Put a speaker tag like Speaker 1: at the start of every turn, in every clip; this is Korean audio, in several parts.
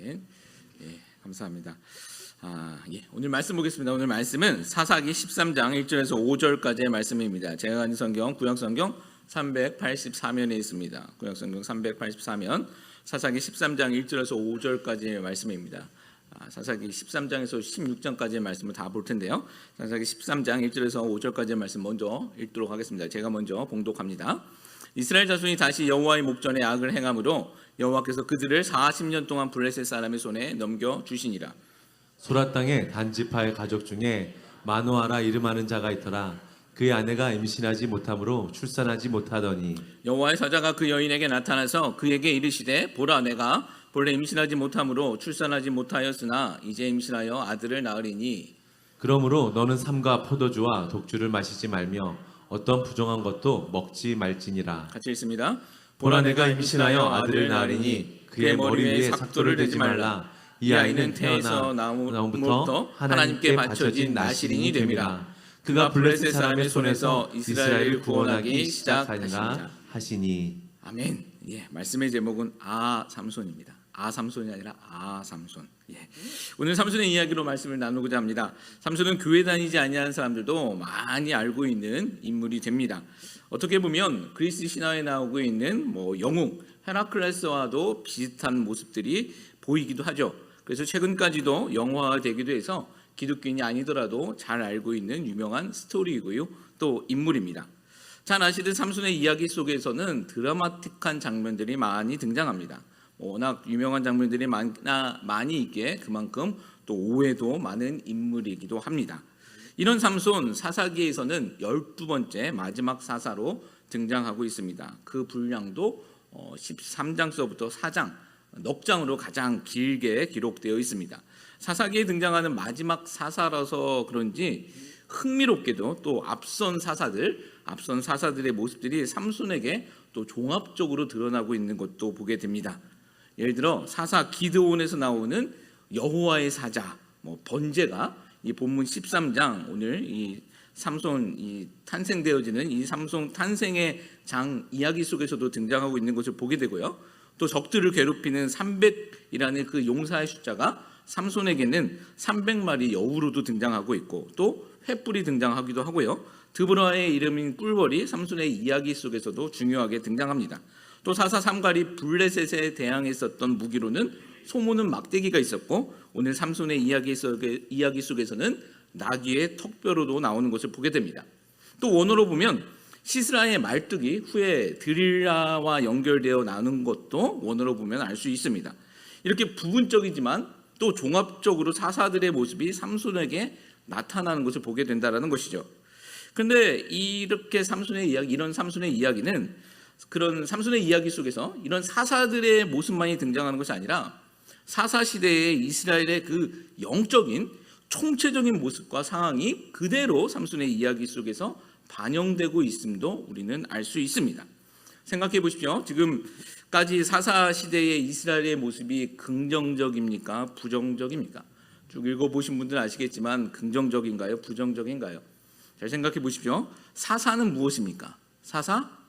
Speaker 1: 아멘. 예, 감사합니다. 오늘 말씀 보겠습니다. 오늘 말씀은 사사기 13장 1절에서 5절까지의 말씀입니다. 제가 가진 성경 구약성경 384면에 있습니다. 구약성경 384면 사사기 13장 1절에서 5절까지의 말씀입니다. 사사기 13장에서 16장까지의 말씀을 다 볼 텐데요. 사사기 13장 1절에서 5절까지의 말씀 먼저 읽도록 하겠습니다. 제가 먼저 봉독합니다. 이스라엘 자손이 다시 여호와의 목전에 악을 행함으로 여호와께서 그들을 40년 동안 블레셋 사람의 손에 넘겨 주시니라.
Speaker 2: 소라 땅에 단지파의 가족 중에 마노아라 이름하는 자가 있더라. 그의 아내가 임신하지 못하므로 출산하지 못하더니
Speaker 1: 여호와의 사자가 그 여인에게 나타나서 그에게 이르시되 보라, 내가 본래 임신하지 못하므로 출산하지 못하였으나 이제 임신하여 아들을 낳으리니
Speaker 2: 그러므로 너는 삼과 포도주와 독주를 마시지 말며 어떤 부정한 것도 먹지 말지니라.
Speaker 1: 같이 읽습니다.
Speaker 2: 보라, 내가 임신하여 아들을 낳으리니 그의 머리 위에 삭도를 대지 말라. 이 아이는 태어나 나옴부터 하나님께 바쳐진 나실인이 됨이라. 그가 블레셋 사람의 손에서 이스라엘을 구원하기 시작하니라 하시니.
Speaker 1: 아멘. 예, 말씀의 제목은 삼손입니다. 삼손이 아니라 삼손. 예. 오늘 삼손의 이야기로 말씀을 나누고자 합니다. 삼손은 교회 다니지 아니하는 사람들도 많이 알고 있는 인물이 됩니다. 어떻게 보면 그리스 신화에 나오고 있는 영웅 헤라클레스와도 비슷한 모습들이 보이기도 하죠. 그래서 최근까지도 영화화되기도 해서 기독교인이 아니더라도 잘 알고 있는 유명한 스토리이고요, 또 인물입니다. 잘 아시듯 삼손의 이야기 속에서는 드라마틱한 장면들이 많이 등장합니다. 워낙 유명한 장면들이 많이 있기에 그만큼 또 오해도 많은 인물이기도 합니다. 이런 삼손, 사사기에서는 12번째 마지막 사사로 등장하고 있습니다. 그 분량도 13장서부터 4장, 넉 장으로 가장 길게 기록되어 있습니다. 사사기에 등장하는 마지막 사사라서 그런지 흥미롭게도 또 앞선 사사들의 모습들이 삼손에게 또 종합적으로 드러나고 있는 것도 보게 됩니다. 예를 들어 사사 기드온에서 나오는 여호와의 사자, 번제가 이 본문 13장 오늘 이 삼손 탄생되어지는 이 삼손 탄생의 장 이야기 속에서도 등장하고 있는 것을 보게 되고요. 또 적들을 괴롭히는 300이라는 그 용사의 숫자가 삼손에게는 300마리 여우로도 등장하고 있고 또 횃불이 등장하기도 하고요. 드보라의 이름인 꿀벌이 삼손의 이야기 속에서도 중요하게 등장합니다. 또 사사 삼갈이 블레셋에 대항했었던 무기로는 소모는 막대기가 있었고 오늘 삼손의 이야기 속에서는 나귀의 턱뼈로도 나오는 것을 보게 됩니다. 또 원어로 보면 시스라의 말뚝이 후에 드릴라와 연결되어 나눈 것도 원어로 보면 알 수 있습니다. 이렇게 부분적이지만 또 종합적으로 사사들의 모습이 삼손에게 나타나는 것을 보게 된다는 것이죠. 그런데 이렇게 이런 삼손의 이야기는 그런 삼손의 이야기 속에서 이런 사사들의 모습만이 등장하는 것이 아니라 사사 시대의 이스라엘의 그 영적인 총체적인 모습과 상황이 그대로 삼손의 이야기 속에서 반영되고 있음도 우리는 알 수 있습니다. 생각해 보십시오. 지금까지 사사 시대의 이스라엘의 모습이 긍정적입니까? 부정적입니까? 쭉 읽어보신 분들은 아시겠지만 긍정적인가요? 부정적인가요? 잘 생각해 보십시오. 사사는 무엇입니까? 사사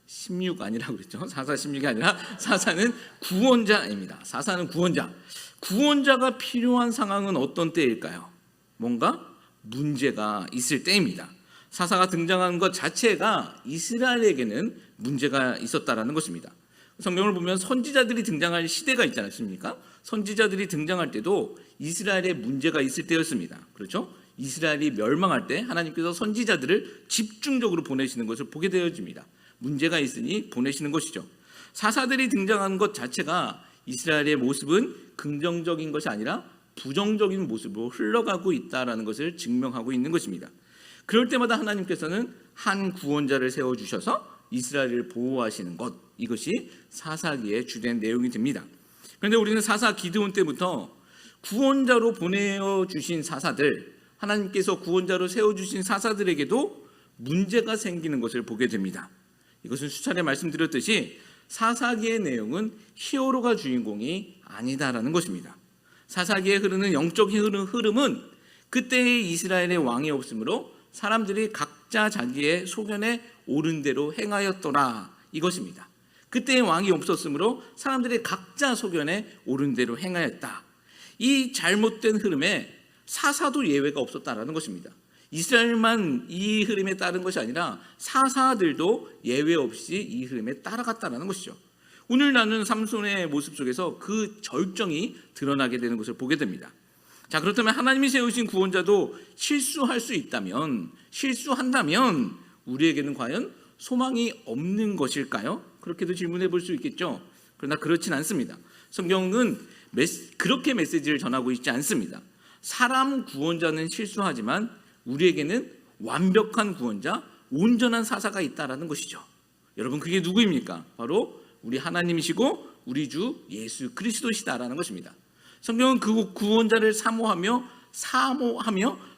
Speaker 1: 16 아니라고 그랬죠. 사사 16이 아니라 사사는 구원자입니다. 사사는 구원자. 구원자가 필요한 상황은 어떤 때일까요? 뭔가 문제가 있을 때입니다. 사사가 등장하는 것 자체가 이스라엘에게는 문제가 있었다라는 것입니다. 성경을 보면 선지자들이 등장할 시대가 있지 않습니까? 선지자들이 등장할 때도 이스라엘에 문제가 있을 때였습니다. 그렇죠? 이스라엘이 멸망할 때 하나님께서 선지자들을 집중적으로 보내시는 것을 보게 되어집니다. 문제가 있으니 보내시는 것이죠. 사사들이 등장하는 것 자체가 이스라엘의 모습은 긍정적인 것이 아니라 부정적인 모습으로 흘러가고 있다는 것을 증명하고 있는 것입니다. 그럴 때마다 하나님께서는 한 구원자를 세워주셔서 이스라엘을 보호하시는 것, 이것이 사사기의 주된 내용이 됩니다. 그런데 우리는 사사 기드온 때부터 구원자로 보내주신 사사들, 하나님께서 구원자로 세워주신 사사들에게도 문제가 생기는 것을 보게 됩니다. 이것은 수차례 말씀드렸듯이 사사기의 내용은 히어로가 주인공이 아니다라는 것입니다. 사사기에 흐르는 영적 흐름은 그때의 이스라엘의 왕이 없으므로 사람들이 각자 자기의 소견에 옳은 대로 행하였더라, 이것입니다. 그때의 왕이 없었으므로 사람들이 각자 소견에 옳은 대로 행하였다. 이 잘못된 흐름에 사사도 예외가 없었다라는 것입니다. 이스라엘만 이 흐름에 따른 것이 아니라 사사들도 예외 없이 이 흐름에 따라갔다라는 것이죠. 오늘 나누는 삼손의 모습 속에서 그 절정이 드러나게 되는 것을 보게 됩니다. 자, 그렇다면 하나님이 세우신 구원자도 실수할 수 있다면, 실수한다면 우리에게는 과연 소망이 없는 것일까요? 그렇게도 질문해 볼 수 있겠죠. 그러나 그렇진 않습니다. 성경은 그렇게 메시지를 전하고 있지 않습니다. 사람 구원자는 실수하지만 우리에게는 완벽한 구원자, 온전한 사사가 있다라는 것이죠. 여러분, 그게 누구입니까? 바로 우리 하나님이시고 우리 주 예수 그리스도시다라는 것입니다. 성경은 그 구원자를 사모하며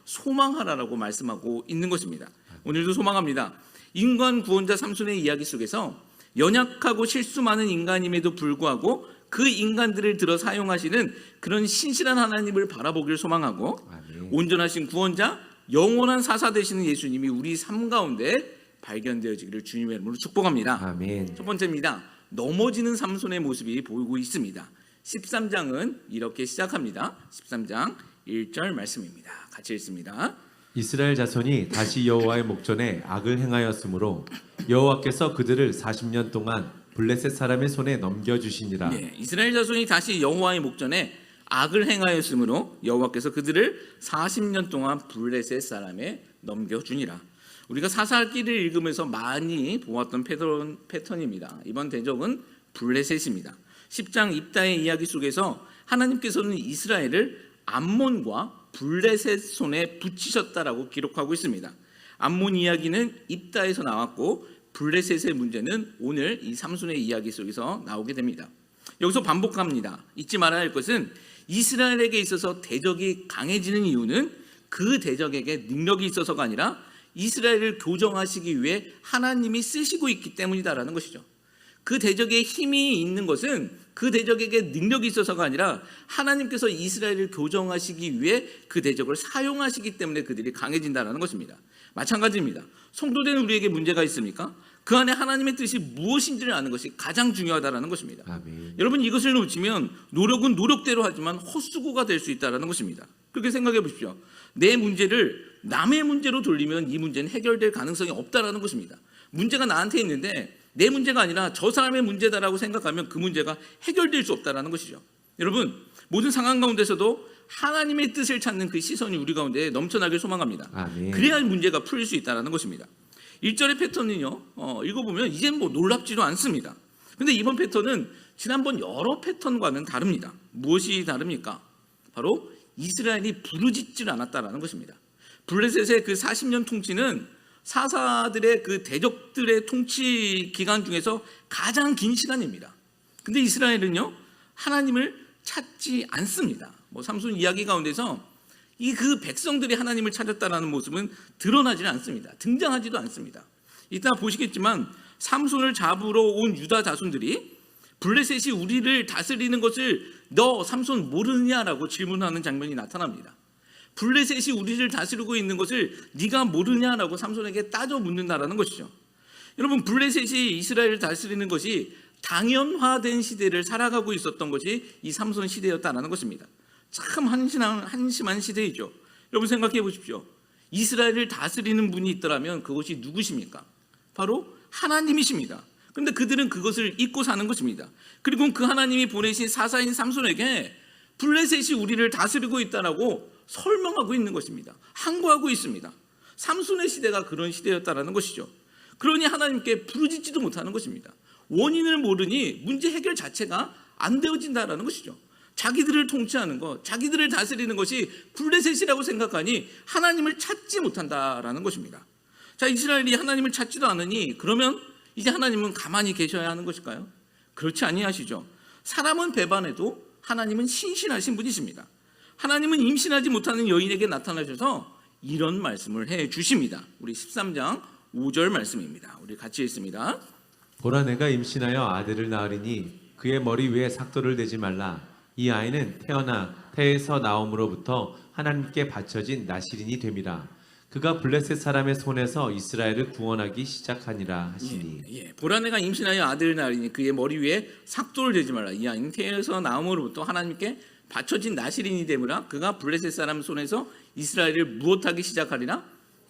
Speaker 1: 소망하라라고 말씀하고 있는 것입니다. 오늘도 소망합니다. 인간 구원자 삼손의 이야기 속에서 연약하고 실수 많은 인간임에도 불구하고 그 인간들을 들어 사용하시는 그런 신실한 하나님을 바라보기를 소망하고, 아멘. 온전하신 구원자, 영원한 사사 되시는 예수님이 우리 삶 가운데 발견되어지기를 주님의 이름으로 축복합니다. 아멘. 첫 번째입니다. 넘어지는 삼손의 모습이 보이고 있습니다. 13장은 이렇게 시작합니다. 13장 1절 말씀입니다. 같이 읽습니다.
Speaker 2: 이스라엘 자손이 다시 여호와의 목전에 악을 행하였으므로 여호와께서 그들을 40년 동안 블레셋 사람의 손에 넘겨주시니라.
Speaker 1: 네, 이스라엘 자손이 다시 여호와의 목전에 악을 행하였으므로 여호와께서 그들을 40년 동안 블레셋 사람에 넘겨주니라. 우리가 사사기를 읽으면서 많이 보았던 패턴입니다. 이번 대적은 블레셋입니다. 10장 입다의 이야기 속에서 하나님께서는 이스라엘을 암몬과 블레셋 손에 붙이셨다라고 기록하고 있습니다. 암몬 이야기는 입다에서 나왔고 블레셋의 문제는 오늘 이 삼손의 이야기 속에서 나오게 됩니다. 여기서 반복합니다. 잊지 말아야 할 것은 이스라엘에게 있어서 대적이 강해지는 이유는 그 대적에게 능력이 있어서가 아니라 이스라엘을 교정하시기 위해 하나님이 쓰시고 있기 때문이다라는 것이죠. 그 대적에 힘이 있는 것은 그 대적에게 능력이 있어서가 아니라 하나님께서 이스라엘을 교정하시기 위해 그 대적을 사용하시기 때문에 그들이 강해진다는 것입니다. 마찬가지입니다. 성도된 우리에게 문제가 있습니까? 그 안에 하나님의 뜻이 무엇인지를 아는 것이 가장 중요하다는 것입니다. 아멘. 여러분, 이것을 놓치면 노력은 노력대로 하지만 헛수고가 될 수 있다는 것입니다. 그렇게 생각해 보십시오. 내 문제를 남의 문제로 돌리면 이 문제는 해결될 가능성이 없다는 것입니다. 문제가 나한테 있는데 내 문제가 아니라 저 사람의 문제다라고 생각하면 그 문제가 해결될 수 없다는 것이죠. 여러분, 모든 상황 가운데서도 하나님의 뜻을 찾는 그 시선이 우리 가운데 넘쳐나길 소망합니다. 아멘. 그래야 문제가 풀릴 수 있다는 것입니다. 1절의 패턴은요, 읽어보면 이젠 뭐 놀랍지도 않습니다. 근데 이번 패턴은 지난번 여러 패턴과는 다릅니다. 무엇이 다릅니까? 바로 이스라엘이 부르짖질 않았다라는 것입니다. 블레셋의 그 40년 통치는 사사들의 그 대적들의 통치 기간 중에서 가장 긴 시간입니다. 근데 이스라엘은요, 하나님을 찾지 않습니다. 뭐 삼손 이야기 가운데서 이 그 백성들이 하나님을 찾았다라는 모습은 드러나지는 않습니다. 등장하지도 않습니다. 이따 보시겠지만 삼손을 잡으러 온 유다 자손들이 블레셋이 우리를 다스리는 것을 너 삼손 모르느냐라고 질문하는 장면이 나타납니다. 블레셋이 우리를 다스리고 있는 것을 네가 모르냐라고 삼손에게 따져 묻는다라는 것이죠. 여러분, 블레셋이 이스라엘을 다스리는 것이 당연화된 시대를 살아가고 있었던 것이 이 삼손 시대였다라는 것입니다. 참 한심한 시대이죠. 여러분, 생각해 보십시오. 이스라엘을 다스리는 분이 있더라면 그것이 누구십니까? 바로 하나님이십니다. 그런데 그들은 그것을 잊고 사는 것입니다. 그리고 그 하나님이 보내신 사사인 삼손에게 블레셋이 우리를 다스리고 있다라고 설명하고 있는 것입니다. 항거하고 있습니다. 삼손의 시대가 그런 시대였다라는 것이죠. 그러니 하나님께 부르짖지도 못하는 것입니다. 원인을 모르니 문제 해결 자체가 안 되어진다라는 것이죠. 자기들을 통치하는 것, 자기들을 다스리는 것이 블레셋이라고 생각하니 하나님을 찾지 못한다라는 것입니다. 자, 이스라엘이 하나님을 찾지도 않으니 그러면 이제 하나님은 가만히 계셔야 하는 것일까요? 그렇지 아니하시죠. 사람은 배반해도 하나님은 신실하신 분이십니다. 하나님은 임신하지 못하는 여인에게 나타나셔서 이런 말씀을 해 주십니다. 우리 13장 5절 말씀입니다. 우리 같이 읽습니다.
Speaker 2: 보라, 내가 임신하여 아들을 낳으리니 그의 머리 위에 삭도를 대지 말라. 이 아이는 태에서 나옴으로부터 하나님께 바쳐진 나실인이 됨이라. 그가 블레셋 사람의 손에서 이스라엘을 구원하기 시작하니라 하시니.
Speaker 1: 보라 내가 임신하여 아들을 낳으리니 그의 머리 위에 삭도를 대지 말라. 이 아이는 태에서 나옴으로부터 하나님께 바쳐진 나실인이 되므라. 그가 블레셋 사람 손에서 이스라엘을 무엇하기 시작하리라?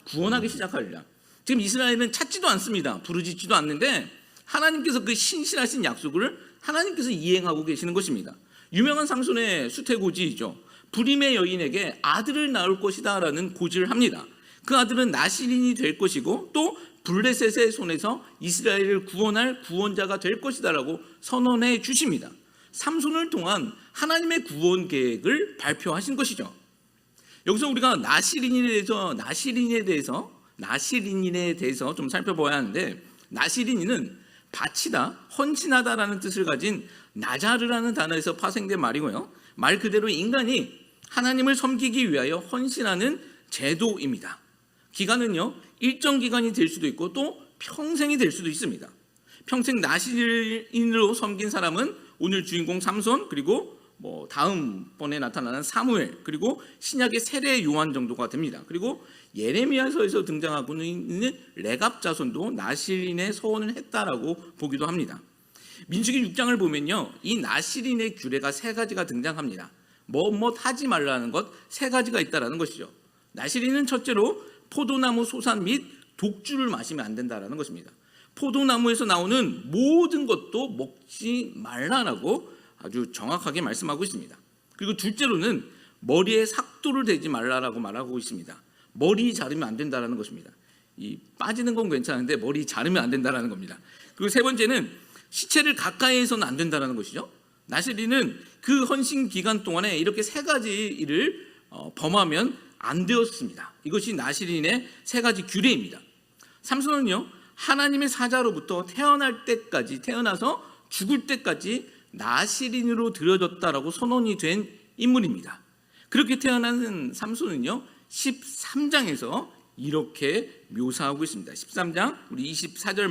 Speaker 1: 구원하기 시작하리라. 지금 이스라엘은 찾지도 않습니다. 부르짖지도 않는데 하나님께서 그 신실하신 약속을 하나님께서 이행하고 계시는 것입니다. 유명한 삼손의 수태고지이죠. 불임의 여인에게 아들을 낳을 것이다 라는 고지를 합니다. 그 아들은 나실인이 될 것이고 또 블레셋의 손에서 이스라엘을 구원할 구원자가 될 것이다 라고 선언해 주십니다. 삼손을 통한 하나님의 구원 계획을 발표하신 것이죠. 여기서 우리가 나실인에 대해서 좀 살펴봐야 하는데, 나실인은 바치다, 헌신하다라는 뜻을 가진 나자르라는 단어에서 파생된 말이고요. 말 그대로 인간이 하나님을 섬기기 위하여 헌신하는 제도입니다. 기간은요, 일정 기간이 될 수도 있고 또 평생이 될 수도 있습니다. 평생 나실인으로 섬긴 사람은 오늘 주인공 삼손, 그리고 다음번에 나타나는 사무엘, 그리고 신약의 세례 요한 정도가 됩니다. 그리고 예레미야서에서 등장하고 있는 레갑 자손도 나실인의 서원을 했다라고 보기도 합니다. 민수기 6장을 보면요, 이 나실인의 규례가 세 가지가 등장합니다. 하지 말라는 것 세 가지가 있다라는 것이죠. 나실인은 첫째로 포도나무 소산 및 독주를 마시면 안 된다라는 것입니다. 포도나무에서 나오는 모든 것도 먹지 말라라고 아주 정확하게 말씀하고 있습니다. 그리고 둘째로는 머리에 삭도를 대지 말라라고 말하고 있습니다. 머리 자르면 안 된다라는 것입니다. 이 빠지는 건 괜찮은데 머리 자르면 안 된다라는 겁니다. 그리고 세 번째는 시체를 가까이에서는 안 된다라는 것이죠. 나실인은 그 헌신 기간 동안에 이렇게 세 가지 일을 범하면 안 되었습니다. 이것이 나실인의 세 가지 규례입니다. 삼손은요, 하나님의 사자로부터 태어나서 죽을 때까지 나실인으로 들여졌다라고 선언이 된 인물입니다. 그렇게 태어난 삼손은요, 13장에서 이렇게 묘사하고 있습니다. 13장 우리 24절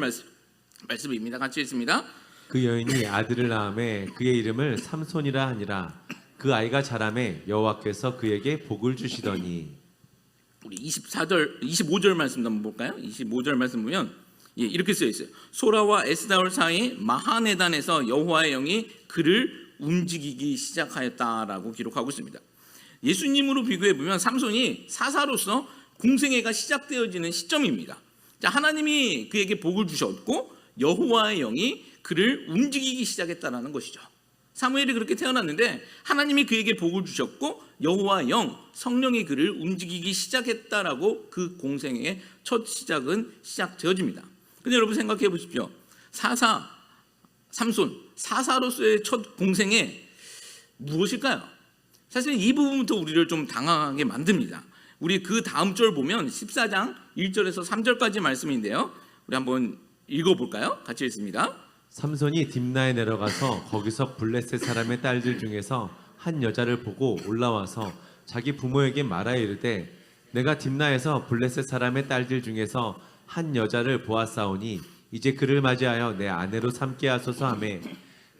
Speaker 1: 말씀입니다. 같이 읽습니다.
Speaker 2: 그 여인이 아들을 낳음에 그의 이름을 삼손이라 하니라. 그 아이가 자라매 여호와께서 그에게 복을 주시더니.
Speaker 1: 우리 25절 말씀 한번 볼까요? 25절 말씀 보면 이렇게 쓰여 있어요. 소라와 에스다올 사이 마하네단에서 여호와의 영이 그를 움직이기 시작하였다라고 기록하고 있습니다. 예수님으로 비교해 보면 삼손이 사사로서 공생애가 시작되어지는 시점입니다. 자, 하나님이 그에게 복을 주셨고 여호와의 영이 그를 움직이기 시작했다라는 것이죠. 사무엘이 그렇게 태어났는데 하나님이 그에게 복을 주셨고 여호와의 영, 성령이 그를 움직이기 시작했다라고 그 공생애의 첫 시작은 시작되어집니다. 근데 여러분 생각해 보십시오. 삼손, 사사로서의 첫 공생애 무엇일까요? 사실 이 부분부터 우리를 좀 당황하게 만듭니다. 우리 그 다음 절 보면 14장 1절에서 3절까지 말씀인데요. 우리 한번 읽어볼까요? 같이 읽습니다.
Speaker 2: 삼손이 딥나에 내려가서 거기서 블레셋 사람의 딸들 중에서 한 여자를 보고 올라와서 자기 부모에게 말하여 이르되 내가 딥나에서 블레셋 사람의 딸들 중에서 한 여자를 보았사오니 이제 그를 맞이하여 내 아내로 삼게 하소서 하매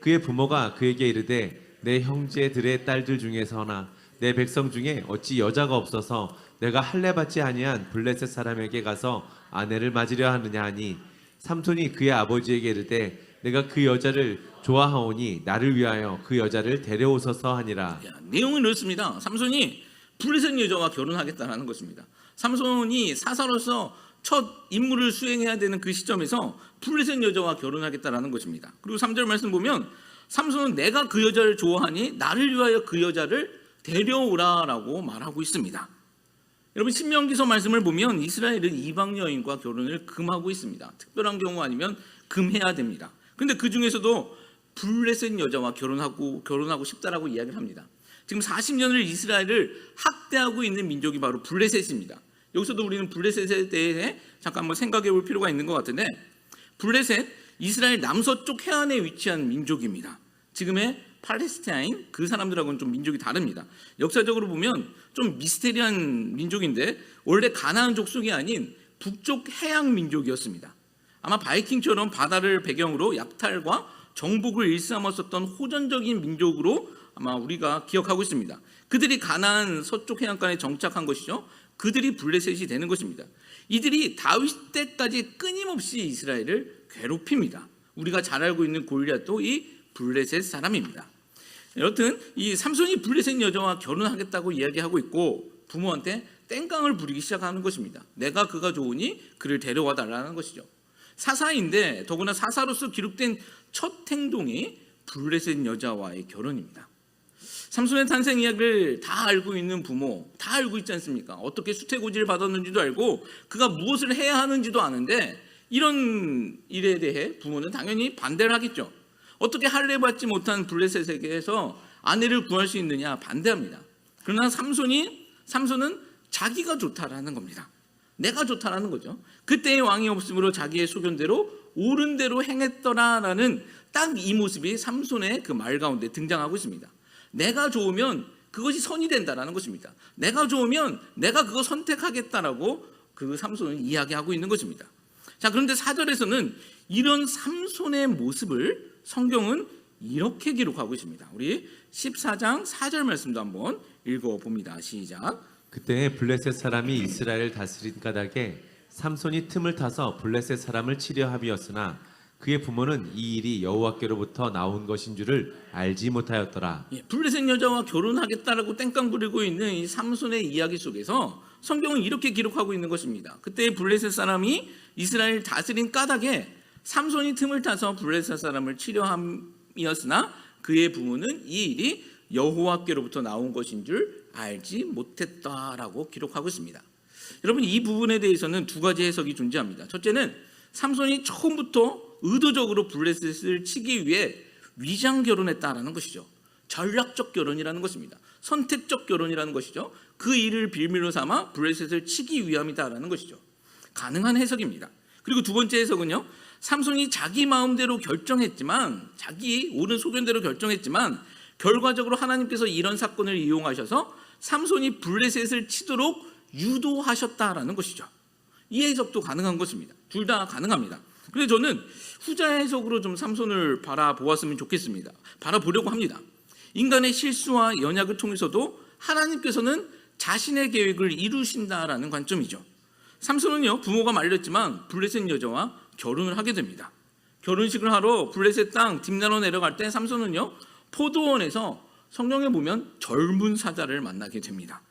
Speaker 2: 그의 부모가 그에게 이르되 내 형제들의 딸들 중에서나 내 백성 중에 어찌 여자가 없어서 내가 할례받지 아니한 블레셋 사람에게 가서 아내를 맞으려 하느냐 하니 삼손이 그의 아버지에게 이르되 내가 그 여자를 좋아하오니 나를 위하여 그 여자를 데려오소서 하니라.
Speaker 1: 내용은 이렇습니다. 삼손이 블레셋 여자와 결혼하겠다는 것입니다. 삼손이 사사로서 첫 임무를 수행해야 되는 그 시점에서 블레셋 여자와 결혼하겠다는 것입니다. 그리고 3절 말씀 보면 삼손은 내가 그 여자를 좋아하니 나를 위하여 그 여자를 데려오라라고 말하고 있습니다. 여러분 신명기서 말씀을 보면 이스라엘은 이방 여인과 결혼을 금하고 있습니다. 특별한 경우 아니면 금해야 됩니다. 근데 그 중에서도 블레셋 여자와 결혼하고 싶다라고 이야기를 합니다. 지금 40년을 이스라엘을 학대하고 있는 민족이 바로 블레셋입니다. 여기서도 우리는 블레셋에 대해 잠깐 한번 생각해 볼 필요가 있는 것 같은데, 블레셋 이스라엘 남서쪽 해안에 위치한 민족입니다. 지금의 팔레스타인 그 사람들하고는 좀 민족이 다릅니다. 역사적으로 보면 좀 미스테리한 민족인데 원래 가나안 족속이 아닌 북쪽 해양 민족이었습니다. 아마 바이킹처럼 바다를 배경으로 약탈과 정복을 일삼았었던 호전적인 민족으로 아마 우리가 기억하고 있습니다. 그들이 가나안 서쪽 해안가에 정착한 것이죠. 그들이 블레셋이 되는 것입니다. 이들이 다윗 때까지 끊임없이 이스라엘을 괴롭힙니다. 우리가 잘 알고 있는 골리앗도 이 블레셋 사람입니다. 여튼 이 삼손이 블레셋 여자와 결혼하겠다고 이야기하고 있고 부모한테 땡깡을 부리기 시작하는 것입니다. 내가 그가 좋으니 그를 데려와 달라는 것이죠. 사사인데 더구나 사사로서 기록된 첫 행동이 블레셋 여자와의 결혼입니다. 삼손의 탄생 이야기를 다 알고 있는 부모, 다 알고 있지 않습니까? 어떻게 수태고지를 받았는지도 알고 그가 무엇을 해야 하는지도 아는데 이런 일에 대해 부모는 당연히 반대를 하겠죠. 어떻게 할례 받지 못한 블레셋에게서 아내를 구할 수 있느냐 반대합니다. 그러나 삼손은 자기가 좋다라는 겁니다. 내가 좋다라는 거죠. 그때의 왕이 없으므로 자기의 소견대로 옳은 대로 행했더라라는 딱 이 모습이 삼손의 그 말 가운데 등장하고 있습니다. 내가 좋으면 그것이 선이 된다라는 것입니다. 내가 좋으면 내가 그거 선택하겠다라고 그 삼손은 이야기하고 있는 것입니다. 자, 그런데 4절에서는 이런 삼손의 모습을 성경은 이렇게 기록하고 있습니다. 우리 14장 4절 말씀도 한번 읽어봅니다. 시작.
Speaker 2: 그때 블레셋 사람이 이스라엘을 다스린 까닭에 삼손이 틈을 타서 블레셋 사람을 치려 합의었으나 그의 부모는 이 일이 여호와께로부터 나온 것인 줄을 알지 못하였더라.
Speaker 1: 블레셋 여자와 결혼하겠다라고 땡깡 부리고 있는 이 삼손의 이야기 속에서 성경은 이렇게 기록하고 있는 것입니다. 그때 블레셋 사람이 이스라엘 다스린 까닭에 삼손이 틈을 타서 블레셋 사람을 치려 함이었으나 그의 부모는 이 일이 여호와께로부터 나온 것인 줄 알지 못했다라고 기록하고 있습니다. 여러분, 이 부분에 대해서는 두 가지 해석이 존재합니다. 첫째는 삼손이 처음부터 의도적으로 블레셋을 치기 위해 위장 결혼했다라는 것이죠. 전략적 결혼이라는 것입니다. 선택적 결혼이라는 것이죠. 그 일을 빌미로 삼아 블레셋을 치기 위함이다라는 것이죠. 가능한 해석입니다. 그리고 두 번째 해석은요, 삼손이 자기 마음대로 결정했지만, 자기 옳은 소견대로 결정했지만 결과적으로 하나님께서 이런 사건을 이용하셔서 삼손이 블레셋을 치도록 유도하셨다라는 것이죠. 이 해석도 가능한 것입니다. 둘 다 가능합니다. 그래서 저는 후자 해석으로 좀 삼손을 바라보았으면 좋겠습니다. 바라보려고 합니다. 인간의 실수와 연약을 통해서도 하나님께서는 자신의 계획을 이루신다라는 관점이죠. 삼손은요, 부모가 말렸지만 블레셋 여자와 결혼을 하게 됩니다. 결혼식을 하러 블레셋 땅 딥나로 내려갈 때 삼손은요, 포도원에서 성경에 보면 젊은 사자를 만나게 됩니다.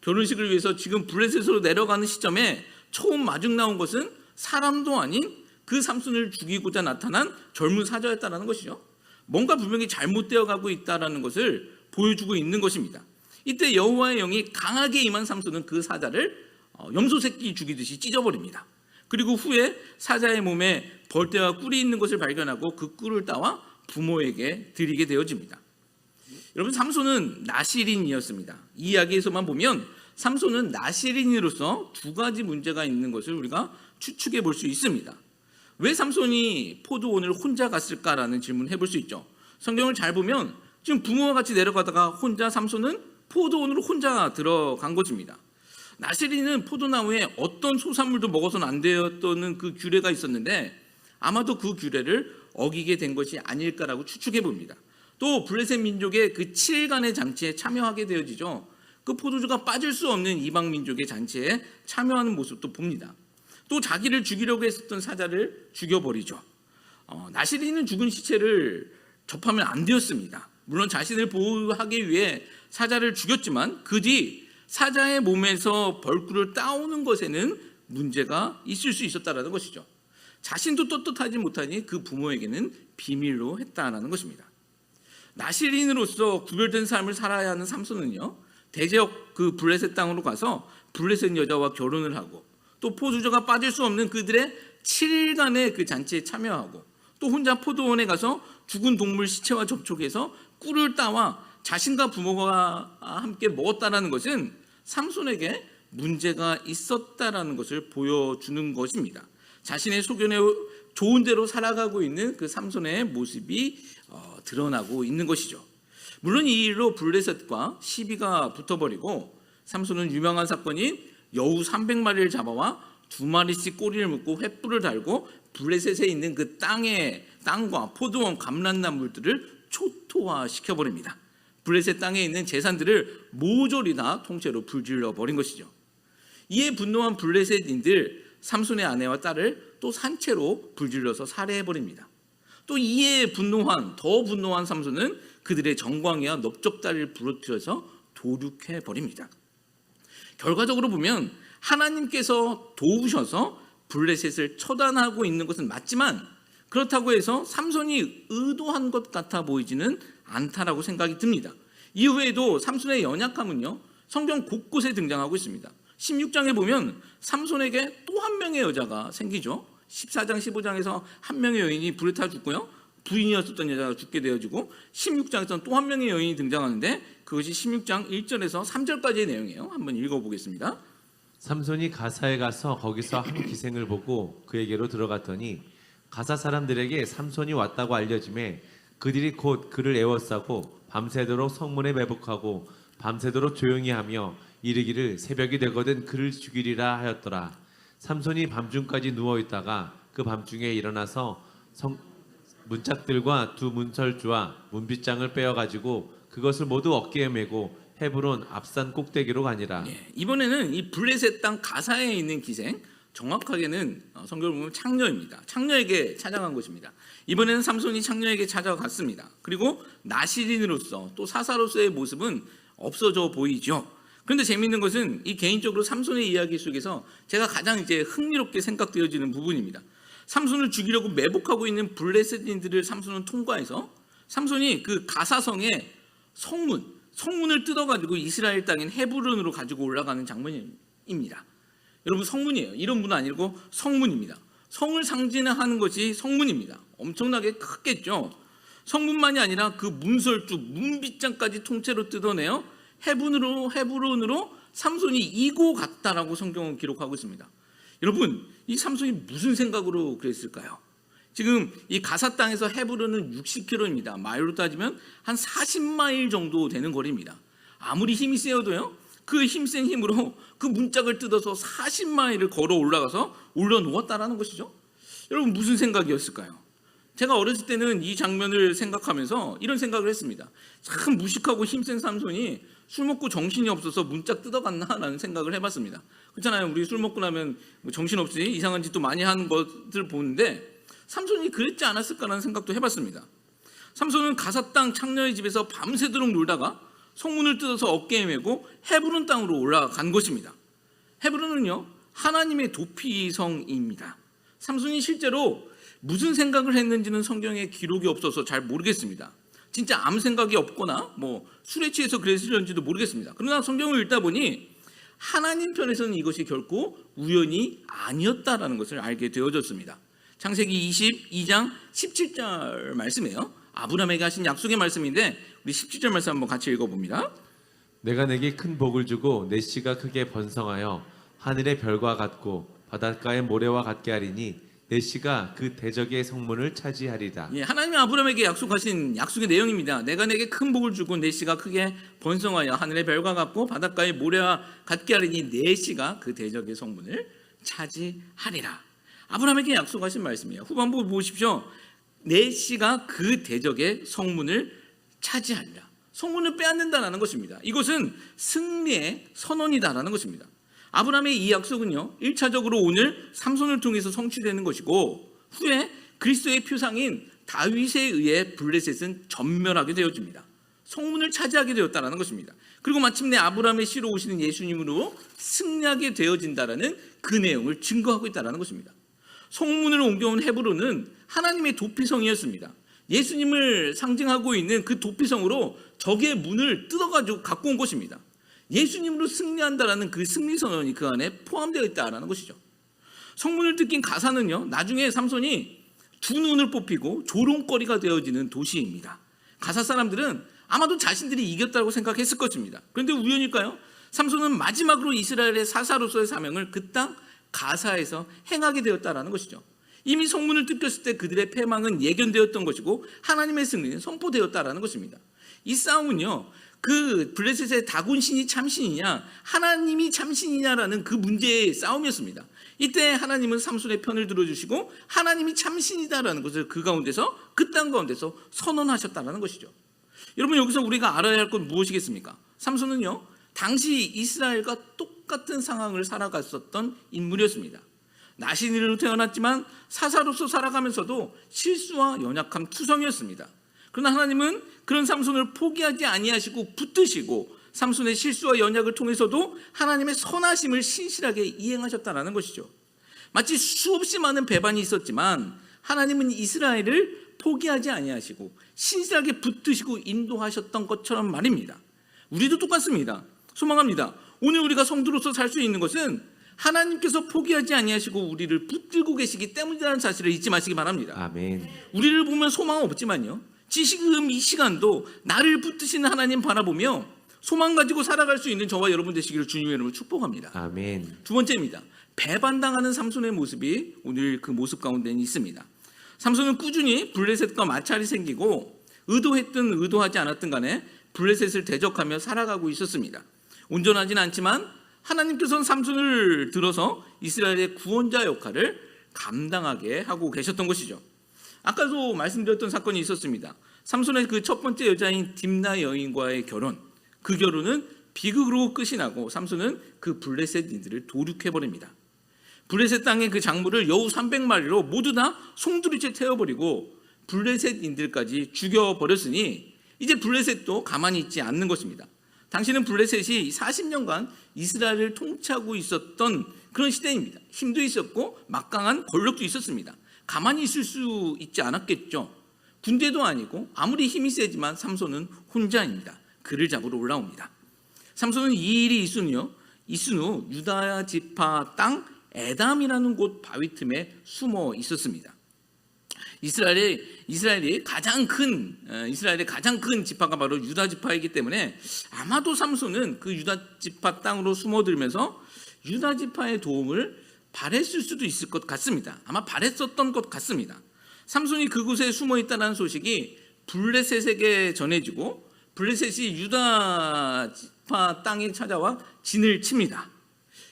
Speaker 1: 결혼식을 위해서 지금 블레셋으로 내려가는 시점에 처음 마중 나온 것은 사람도 아닌 그 삼손을 죽이고자 나타난 젊은 사자였다는 것이죠. 뭔가 분명히 잘못되어 가고 있다는 것을 보여주고 있는 것입니다. 이때 여호와의 영이 강하게 임한 삼손은 그 사자를 염소 새끼 죽이듯이 찢어버립니다. 그리고 후에 사자의 몸에 벌떼와 꿀이 있는 것을 발견하고 그 꿀을 따와 부모에게 드리게 되어집니다. 여러분, 삼손은 나실인이었습니다. 이 이야기에서만 보면 삼손은 나실인으로서 두 가지 문제가 있는 것을 우리가 추측해 볼 수 있습니다. 왜 삼손이 포도원을 혼자 갔을까라는 질문을 해볼 수 있죠. 성경을 잘 보면 지금 부모와 같이 내려가다가 혼자 삼손은 포도원으로 혼자 들어간 것입니다. 나실인은 포도나무에 어떤 소산물도 먹어서는 안 되었던 그 규례가 있었는데 아마도 그 규례를 어기게 된 것이 아닐까라고 추측해 봅니다. 또 블레셋 민족의 그 7일간의 잔치에 참여하게 되어지죠. 그 포도주가 빠질 수 없는 이방 민족의 잔치에 참여하는 모습도 봅니다. 또 자기를 죽이려고 했었던 사자를 죽여버리죠. 나실인은 죽은 시체를 접하면 안 되었습니다. 물론 자신을 보호하기 위해 사자를 죽였지만 그 뒤 사자의 몸에서 벌꿀을 따오는 것에는 문제가 있을 수 있었다는 것이죠. 자신도 떳떳하지 못하니 그 부모에게는 비밀로 했다는 것입니다. 나실인으로서 구별된 삶을 살아야 하는 삼손은요, 대제역 그 블레셋 땅으로 가서 블레셋 여자와 결혼을 하고 또 포도주가 빠질 수 없는 그들의 7일간의 그 잔치에 참여하고 또 혼자 포도원에 가서 죽은 동물 시체와 접촉해서 꿀을 따와 자신과 부모가 함께 먹었다라는 것은 삼손에게 문제가 있었다라는 것을 보여주는 것입니다. 자신의 소견에 좋은 대로 살아가고 있는 그 삼손의 모습이 드러나고 있는 것이죠. 물론 이 일로 블레셋과 시비가 붙어버리고 삼손은 유명한 사건인 여우 300마리를 잡아와 2마리씩 꼬리를 묶고 횃불을 달고 블레셋에 있는 그 땅과 포도원 감람나무들을 초토화시켜버립니다. 블레셋 땅에 있는 재산들을 모조리 다 통째로 불질러 버린 것이죠. 이에 분노한 블레셋인들 삼손의 아내와 딸을 또 산채로 불질러서 살해해버립니다. 또 이에 더 분노한 삼손은 그들의 정광이와 넓적다리를 부러뜨려서 도륙해버립니다. 결과적으로 보면 하나님께서 도우셔서 블레셋을 처단하고 있는 것은 맞지만 그렇다고 해서 삼손이 의도한 것 같아 보이지는 않다라고 생각이 듭니다. 이후에도 삼손의 연약함은요, 성경 곳곳에 등장하고 있습니다. 16장에 보면 삼손에게 또 한 명의 여자가 생기죠. 14장 15장에서 한 명의 여인이 불에 타 죽고요, 부인이었던 여자가 죽게 되어지고 16장에서는 또 한 명의 여인이 등장하는데 그것이 16장 1절에서 3절까지의 내용이에요. 한번 읽어보겠습니다.
Speaker 2: 삼손이 가사에 가서 거기서 한 기생을 보고 그에게로 들어갔더니 가사 사람들에게 삼손이 왔다고 알려짐에 그들이 곧 그를 애워싸고 밤새도록 성문에 매복하고 밤새도록 조용히 하며 이르기를 새벽이 되거든 그를 죽이리라 하였더라. 삼손이 밤중까지 누워 있다가 그 밤중에 일어나서 문짝들과 두 문설주와 문빗장을 빼어 가지고 그것을 모두 어깨에 메고 헤브론 앞산 꼭대기로 가니라.
Speaker 1: 이번에는 이 블레셋 땅 가사에 있는 기생, 정확하게는 성경을 보면 창녀입니다. 창녀에게 찾아간 것입니다. 이번에는 삼손이 창녀에게 찾아갔습니다. 그리고 나시린으로서 또 사사로서의 모습은 없어져 보이죠. 그런데 재미있는 것은 이 개인적으로 삼손의 이야기 속에서 제가 가장 흥미롭게 생각되어지는 부분입니다. 삼손을 죽이려고 매복하고 있는 블레셋인들을 삼손은 통과해서 삼손이 그 가사성의 성문을 뜯어가지고 이스라엘 땅인 헤브론으로 가지고 올라가는 장면입니다. 여러분, 성문이에요. 이런 문은 아니고 성문입니다. 성을 상징하는 것이 성문입니다. 엄청나게 크겠죠. 성문만이 아니라 그 문설주, 문빗장까지 통째로 뜯어내어 헤브론으로 삼손이 이고 갔다라고 성경은 기록하고 있습니다. 여러분, 이 삼손이 무슨 생각으로 그랬을까요? 지금 이 가사 땅에서 헤브론은 60km입니다. 마일로 따지면 한 40마일 정도 되는 거리입니다. 아무리 힘이 세어도요, 그 힘센 힘으로 그 문짝을 뜯어서 40마일을 걸어 올라가서 올려놓았다라는 것이죠. 여러분, 무슨 생각이었을까요? 제가 어렸을 때는 이 장면을 생각하면서 이런 생각을 했습니다. 참 무식하고 힘센 삼손이 술 먹고 정신이 없어서 문짝 뜯어갔나라는 생각을 해봤습니다. 그렇잖아요. 우리 술 먹고 나면 정신없이 이상한 짓도 많이 하는 것을 보는데 삼손이 그랬지 않았을까라는 생각도 해봤습니다. 삼손은 가사 땅 창녀의 집에서 밤새도록 놀다가 성문을 뜯어서 어깨에 메고 헤브론 땅으로 올라간 것입니다. 헤브론은요, 하나님의 도피성입니다. 삼손이 실제로 무슨 생각을 했는지는 성경에 기록이 없어서 잘 모르겠습니다. 진짜 아무 생각이 없거나 술에 취해서 그랬을지도 모르겠습니다. 그러나 성경을 읽다 보니 하나님 편에서는 이것이 결코 우연이 아니었다라는 것을 알게 되어졌습니다. 창세기 22장 17절 말씀이에요. 아브라함에게 하신 약속의 말씀인데 우리 17절 말씀 한번 같이 읽어봅니다.
Speaker 2: 내가 내게 큰 복을 주고 내 씨가 크게 번성하여 하늘의 별과 같고 바닷가의 모래와 같게 하리니 내 씨가 그 대적의 성문을 차지하리라.
Speaker 1: 하나님이 아브라함에게 약속하신 약속의 내용입니다. 내가 내게 큰 복을 주고 내 씨가 크게 번성하여 하늘의 별과 같고 바닷가의 모래와 같게 하리니 내 씨가 그 대적의 성문을 차지하리라. 아브라함에게 약속하신 말씀이에요. 후반부 보십시오. 내 씨가 그 대적의 성문을 차지하리라. 성문을 빼앗는다라는 것입니다. 이것은 승리의 선언이다라는 것입니다. 아브라함의 이 약속은요, 1차적으로 오늘 삼손을 통해서 성취되는 것이고 후에 그리스도의 표상인 다윗에 의해 블레셋은 전멸하게 되어집니다. 성문을 차지하게 되었다라는 것입니다. 그리고 마침내 아브라함의 씨로 오시는 예수님으로 승리하게 되어진다라는 그 내용을 증거하고 있다라는 것입니다. 성문을 옮겨온 헤브론은 하나님의 도피성이었습니다. 예수님을 상징하고 있는 그 도피성으로 적의 문을 뜯어가지고 갖고 온 것입니다. 예수님으로 승리한다라는 그 승리 선언이 그 안에 포함되어 있다라는 것이죠. 성문을 뜯긴 가사는요, 나중에 삼손이 두 눈을 뽑히고 조롱거리가 되어지는 도시입니다. 가사 사람들은 아마도 자신들이 이겼다고 생각했을 것입니다. 그런데 우연일까요? 삼손은 마지막으로 이스라엘의 사사로서의 사명을 그 땅 가사에서 행하게 되었다라는 것이죠. 이미 성문을 뜯겼을 때 그들의 패망은 예견되었던 것이고 하나님의 승리는 선포되었다라는 것입니다. 이 싸움은요, 그 블레셋의 다곤신이 참신이냐 하나님이 참신이냐라는 그 문제의 싸움이었습니다. 이때 하나님은 삼손의 편을 들어주시고 하나님이 참신이다라는 것을 그 가운데서, 그 땅 가운데서 선언하셨다라는 것이죠. 여러분, 여기서 우리가 알아야 할 건 무엇이겠습니까? 삼손은요, 당시 이스라엘과 똑같은 상황을 살아갔었던 인물이었습니다. 나신이로 태어났지만 사사로서 살아가면서도 실수와 연약함 투성이었습니다. 그러나 하나님은 그런 삼손을 포기하지 아니하시고 붙드시고 삼손의 실수와 연약을 통해서도 하나님의 선하심을 신실하게 이행하셨다는 것이죠. 마치 수없이 많은 배반이 있었지만 하나님은 이스라엘을 포기하지 아니하시고 신실하게 붙드시고 인도하셨던 것처럼 말입니다. 우리도 똑같습니다. 소망합니다. 오늘 우리가 성도로서 살 수 있는 것은 하나님께서 포기하지 아니하시고 우리를 붙들고 계시기 때문이라는 사실을 잊지 마시기 바랍니다.
Speaker 2: 아멘.
Speaker 1: 우리를 보면 소망은 없지만요, 지금 이 시간도 나를 붙드시는 하나님 바라보며 소망 가지고 살아갈 수 있는 저와 여러분 되시기를 주님의 이름으로 축복합니다.
Speaker 2: 아멘.
Speaker 1: 두 번째입니다. 배반당하는 삼손의 모습이 오늘 그 모습 가운데는 있습니다. 삼손은 꾸준히 블레셋과 마찰이 생기고 의도했든 의도하지 않았든 간에 블레셋을 대적하며 살아가고 있었습니다. 온전하진 않지만 하나님께서는 삼손을 들어서 이스라엘의 구원자 역할을 감당하게 하고 계셨던 것이죠. 아까도 말씀드렸던 사건이 있었습니다. 삼손의 그 첫 번째 여자인 딥나 여인과의 결혼, 그 결혼은 비극으로 끝이 나고 삼손은 그 블레셋인들을 도륙해버립니다. 블레셋 땅의 그 작물을 여우 300마리로 모두 다 송두리째 태워버리고 블레셋인들까지 죽여버렸으니 이제 블레셋도 가만히 있지 않는 것입니다. 당시는 블레셋이 40년간 이스라엘을 통치하고 있었던 그런 시대입니다. 힘도 있었고 막강한 권력도 있었습니다. 가만히 있을 수 있지 않았겠죠. 군대도 아니고 아무리 힘이 세지만 삼손은 혼자입니다. 그를 잡으러 올라옵니다. 삼손은 이 일이 있은 후 유다 지파 땅 에담이라는 곳 바위 틈에 숨어 있었습니다. 이스라엘의 가장 큰 지파가 바로 유다 지파이기 때문에 아마도 삼손은 그 유다 지파 땅으로 숨어들면서 유다 지파의 도움을 바랬을 수도 있을 것 같습니다. 아마 바랬었던 것 같습니다. 삼손이 그곳에 숨어 있다는 소식이 블레셋에게 전해지고 블레셋이 유다 지파 땅에 찾아와 진을 칩니다.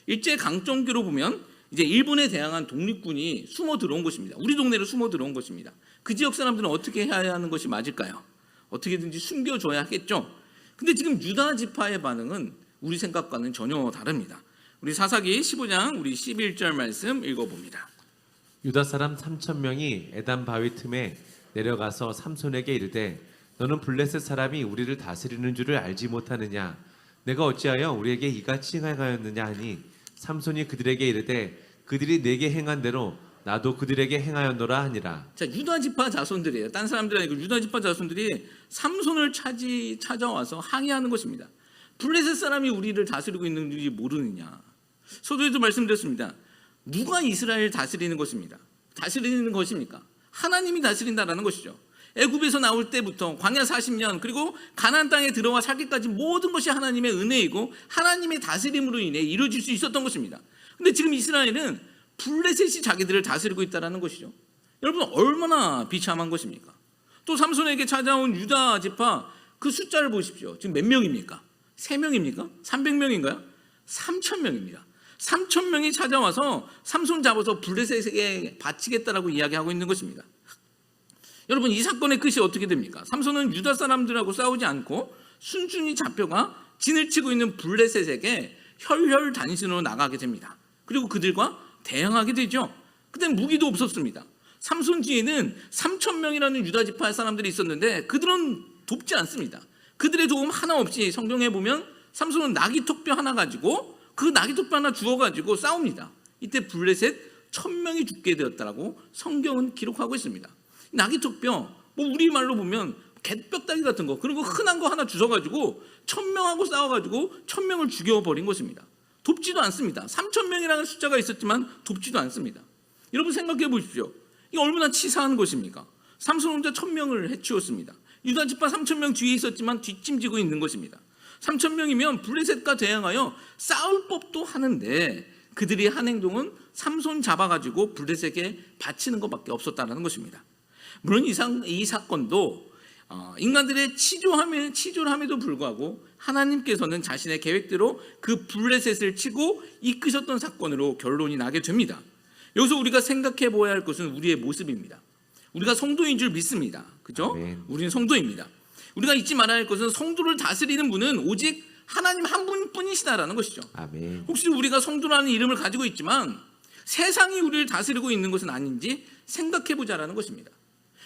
Speaker 1: 일제 강점기로 보면 이제 일본에 대항한 독립군이 숨어 들어온 것입니다. 우리 동네로 숨어 들어온 것입니다. 그 지역 사람들은 어떻게 해야 하는 것이 맞을까요? 어떻게든지 숨겨줘야 하겠죠. 근데 지금 유다 지파의 반응은 우리 생각과는 전혀 다릅니다. 우리 사사기 15장 우리 11절 말씀 읽어봅니다.
Speaker 2: 유다 사람 3,000명이 에담 바위 틈에 내려가서 삼손에게 이르되 너는 블레셋 사람이 우리를 다스리는 줄을 알지 못하느냐? 내가 어찌하여 우리에게 이같이 행하였느냐 하니 삼손이 그들에게 이르되 그들이 내게 행한 대로 나도 그들에게 행하였노라 하니라. 자,
Speaker 1: 유다 지파 자손들이에요. 딴 사람들이 아니고 유다 지파 자손들이 삼손을 찾아와서 항의하는 것입니다. 블레셋 사람이 우리를 다스리고 있는지 모르느냐. 서두에도 말씀드렸습니다. 누가 이스라엘 다스리는 것입니다. 다스리는 것입니까? 하나님이 다스린다라는 것이죠. 애굽에서 나올 때부터 광야 40년 그리고 가나안 땅에 들어와 살기까지 모든 것이 하나님의 은혜이고 하나님의 다스림으로 인해 이루어질 수 있었던 것입니다. 근데 지금 이스라엘은 블레셋이 자기들을 다스리고 있다는 것이죠. 여러분 얼마나 비참한 것입니까? 또 삼손에게 찾아온 유다 지파 그 숫자를 보십시오. 지금 몇 명입니까? 3명입니까? 300명인가요? 3,000명입니다. 3,000명이 찾아와서 삼손 잡아서 블레셋에게 바치겠다라고 이야기하고 있는 것입니다. 여러분 이 사건의 끝이 어떻게 됩니까? 삼손은 유다 사람들하고 싸우지 않고 순순히 잡혀가 진을 치고 있는 블레셋에게 혈혈단신으로 나가게 됩니다. 그리고 그들과 대항하게 되죠. 그때 무기도 없었습니다. 삼손 뒤에는 3,000명이라는 유다 지파의 사람들이 있었는데 그들은 돕지 않습니다. 그들의 도움 하나 없이 성경에 보면 삼손은 나귀턱뼈 하나 가지고 그 나귀턱뼈 하나 주워가지고 싸웁니다. 이때 블레셋 1,000명이 죽게 되었다라고 성경은 기록하고 있습니다. 나귀턱뼈, 뭐 우리말로 보면 갯뼈다귀 같은 거, 그리고 흔한 거 하나 주워가지고 1,000명하고 싸워가지고 1,000명을 죽여버린 것입니다. 돕지도 않습니다. 3,000명이라는 숫자가 있었지만 돕지도 않습니다. 여러분 생각해 보십시오. 이게 얼마나 치사한 것입니까? 삼손 혼자 1,000명을 해치웠습니다. 유다 지파 3,000명 뒤에 있었지만 뒷짐지고 있는 것입니다. 3,000명이면 블레셋과 대항하여 싸울 법도 하는데 그들이 한 행동은 삼손 잡아가지고 블레셋에게 바치는 것밖에 없었다는 것입니다. 물론 이 사건도 인간들의 치졸함에도 불구하고 하나님께서는 자신의 계획대로 그 블레셋을 치고 이끄셨던 사건으로 결론이 나게 됩니다. 여기서 우리가 생각해 보아야 할 것은 우리의 모습입니다. 우리가 성도인 줄 믿습니다. 그죠? 우리는 성도입니다. 우리가 잊지 말아야 할 것은 성도를 다스리는 분은 오직 하나님 한 분뿐이시다라는 것이죠.
Speaker 2: 아멘.
Speaker 1: 혹시 우리가 성도라는 이름을 가지고 있지만 세상이 우리를 다스리고 있는 것은 아닌지 생각해보자라는 것입니다.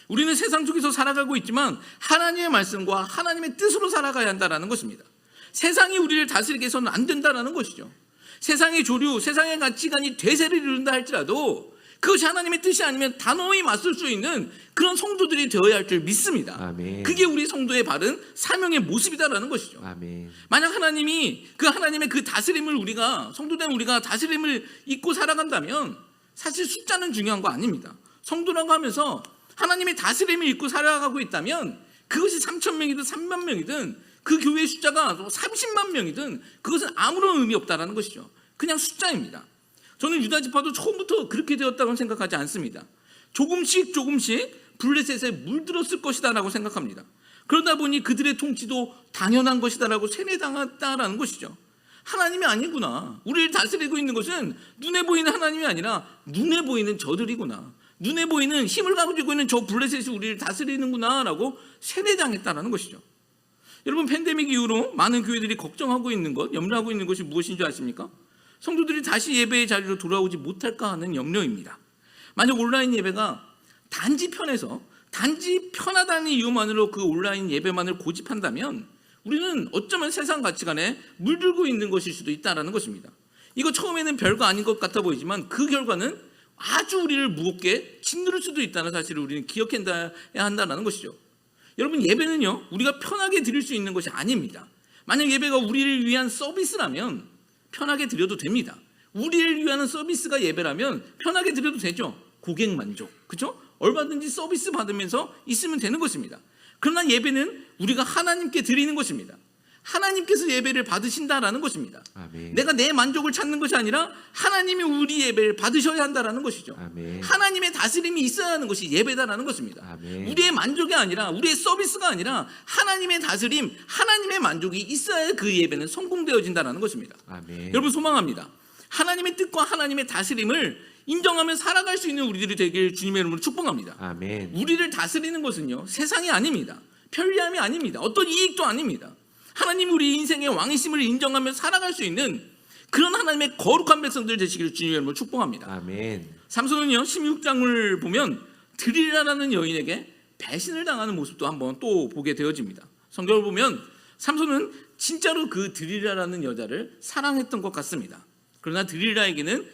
Speaker 1: 우리는 세상 속에서 살아가고 있지만 하나님의 말씀과 하나님의 뜻으로 살아가야 한다는 것입니다. 세상이 우리를 다스리게 해서는 안 된다는 것이죠. 세상의 조류, 세상의 가치관이 대세를 이룬다 할지라도 그것이 하나님의 뜻이 아니면 단호히 맞설 수 있는 그런 성도들이 되어야 할 줄 믿습니다.
Speaker 2: 아멘.
Speaker 1: 그게 우리 성도의 바른 사명의 모습이다라는 것이죠.
Speaker 2: 아멘.
Speaker 1: 만약 하나님이 하나님의 그 다스림을 우리가 성도된 우리가 다스림을 잊고 살아간다면 사실 숫자는 중요한 거 아닙니다. 성도라고 하면서 하나님의 다스림을 잊고 살아가고 있다면 그것이 3,000명이든 3만 명이든 그 교회의 숫자가 30만 명이든 그것은 아무런 의미 없다라는 것이죠. 그냥 숫자입니다. 저는 유다 지파도 처음부터 그렇게 되었다고 생각하지 않습니다. 조금씩 블레셋에 물들었을 것이다라고 생각합니다. 그러다 보니 그들의 통치도 당연한 것이다라고 세뇌당했다라는 것이죠. 하나님이 아니구나. 우리를 다스리고 있는 것은 눈에 보이는 하나님이 아니라 눈에 보이는 저들이구나. 눈에 보이는 힘을 가지고 있는 저 블레셋이 우리를 다스리는구나 라고 세뇌당했다라는 것이죠. 여러분, 팬데믹 이후로 많은 교회들이 걱정하고 있는 것, 염려하고 있는 것이 무엇인 줄 아십니까? 성도들이 다시 예배의 자리로 돌아오지 못할까 하는 염려입니다. 만약 온라인 예배가 단지 편하다는 이유만으로 그 온라인 예배만을 고집한다면 우리는 어쩌면 세상 가치관에 물들고 있는 것일 수도 있다는 것입니다. 이거 처음에는 별거 아닌 것 같아 보이지만 그 결과는 아주 우리를 무겁게 짓누를 수도 있다는 사실을 우리는 기억해야 한다는 것이죠. 여러분, 예배는요 우리가 편하게 드릴 수 있는 것이 아닙니다. 만약 예배가 우리를 위한 서비스라면 편하게 드려도 됩니다. 우리를 위한 서비스가 예배라면 편하게 드려도 되죠. 고객 만족, 그렇죠? 얼마든지 서비스 받으면서 있으면 되는 것입니다. 그러나 예배는 우리가 하나님께 드리는 것입니다. 하나님께서 예배를 받으신다라는 것입니다.
Speaker 2: 아멘.
Speaker 1: 내가 내 만족을 찾는 것이 아니라 하나님이 우리 예배를 받으셔야 한다라는 것이죠.
Speaker 2: 아멘.
Speaker 1: 하나님의 다스림이 있어야 하는 것이 예배다라는 것입니다.
Speaker 2: 아멘.
Speaker 1: 우리의 만족이 아니라 우리의 서비스가 아니라 하나님의 다스림, 하나님의 만족이 있어야 그 예배는 성공되어진다는 것입니다.
Speaker 2: 아멘.
Speaker 1: 여러분, 소망합니다. 하나님의 뜻과 하나님의 다스림을 인정하며 살아갈 수 있는 우리들이 되길 주님의 이름으로 축복합니다.
Speaker 2: 아멘.
Speaker 1: 우리를 다스리는 것은요 세상이 아닙니다. 편리함이 아닙니다. 어떤 이익도 아닙니다. 하나님 우리 인생의 왕이심을 인정하며 살아갈 수 있는 그런 하나님의 거룩한 백성들 되시기를 주님의 이름으로 축복합니다.
Speaker 2: 아멘.
Speaker 1: 삼손은요 16장을 보면 드릴라라는 여인에게 배신을 당하는 모습도 한번 또 보게 되어집니다. 성경을 보면 삼손은 진짜로 그 드릴라라는 여자를 사랑했던 것 같습니다. 그러나 드릴라에게는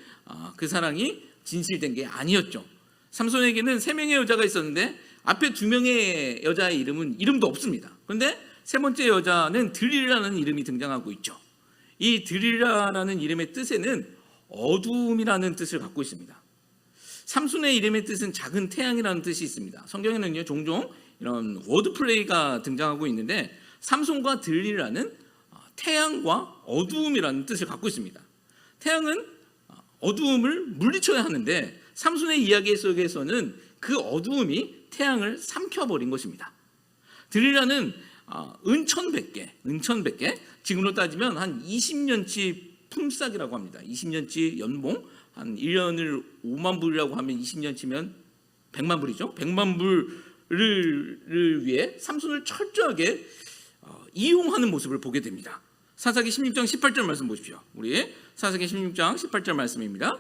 Speaker 1: 그 사랑이 진실된 게 아니었죠. 삼손에게는 3명의 여자가 있었는데 앞에 2명의 여자의 이름도 없습니다. 그런데 세 번째 여자는 드릴라라는 이름이 등장하고 있죠. 이 드릴라라는 이름의 뜻에는 어두움이라는 뜻을 갖고 있습니다. 삼손의 이름의 뜻은 작은 태양이라는 뜻이 있습니다. 성경에는요 종종 이런 워드플레이가 등장하고 있는데 삼손과 드릴라는 태양과 어두움이라는 뜻을 갖고 있습니다. 태양은 어두움을 물리쳐야 하는데 삼손의 이야기 속에서는 그 어두움이 태양을 삼켜버린 것입니다. 드릴라는 은천100개, 지금으로 따지면 한 20년치 품삯이라고 합니다. 20년치 연봉, 한 1년을 5만 불이라고 하면 20년치면 100만 불이죠. 100만 불을 위해 삼손을 철저하게 이용하는 모습을 보게 됩니다. 사사기 16장 18절 말씀 보십시오. 우리 사사기 16장 18절 말씀입니다.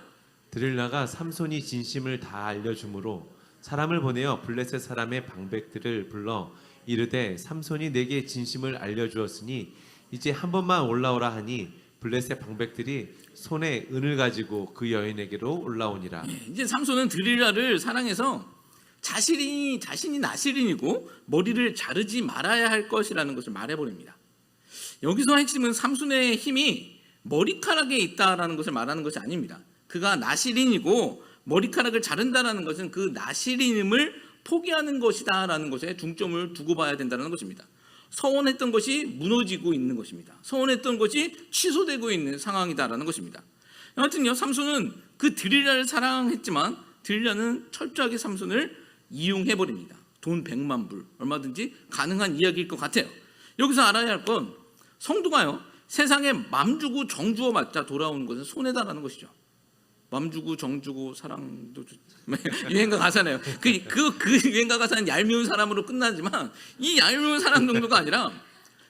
Speaker 2: 드릴라가 삼손이 진심을 다 알려주므로 사람을 보내어 블레셋 사람의 방백들을 불러 이르되 삼손이 내게 진심을 알려주었으니 이제 한 번만 올라오라 하니 블레셋 방백들이 손에 은을 가지고 그 여인에게로 올라오니라.
Speaker 1: 이제 삼손은 드릴라를 사랑해서 자신이 나시린이고 머리를 자르지 말아야 할 것이라는 것을 말해버립니다. 여기서 핵심은 삼손의 힘이 머리카락에 있다라는 것을 말하는 것이 아닙니다. 그가 나시린이고 머리카락을 자른다라는 것은 그 나시린임을 포기하는 것이다라는 것에 중점을 두고 봐야 된다는 것입니다. 서원했던 것이 무너지고 있는 것입니다. 서원했던 것이 취소되고 있는 상황이다라는 것입니다. 여하튼요 삼손은 그 드릴라를 사랑했지만 드릴라는 철저하게 삼손을 이용해버립니다. 돈 100만 불 얼마든지 가능한 이야기일 것 같아요. 여기서 알아야 할 건 성도가요 세상에 맘 주고 정 주어 맞자 돌아오는 것은 손해다라는 것이죠. 맘 주고 정 주고 사랑도 유행가 가사네요. 그 유행가 가사는 얄미운 사람으로 끝나지만 이 얄미운 사람 정도가 아니라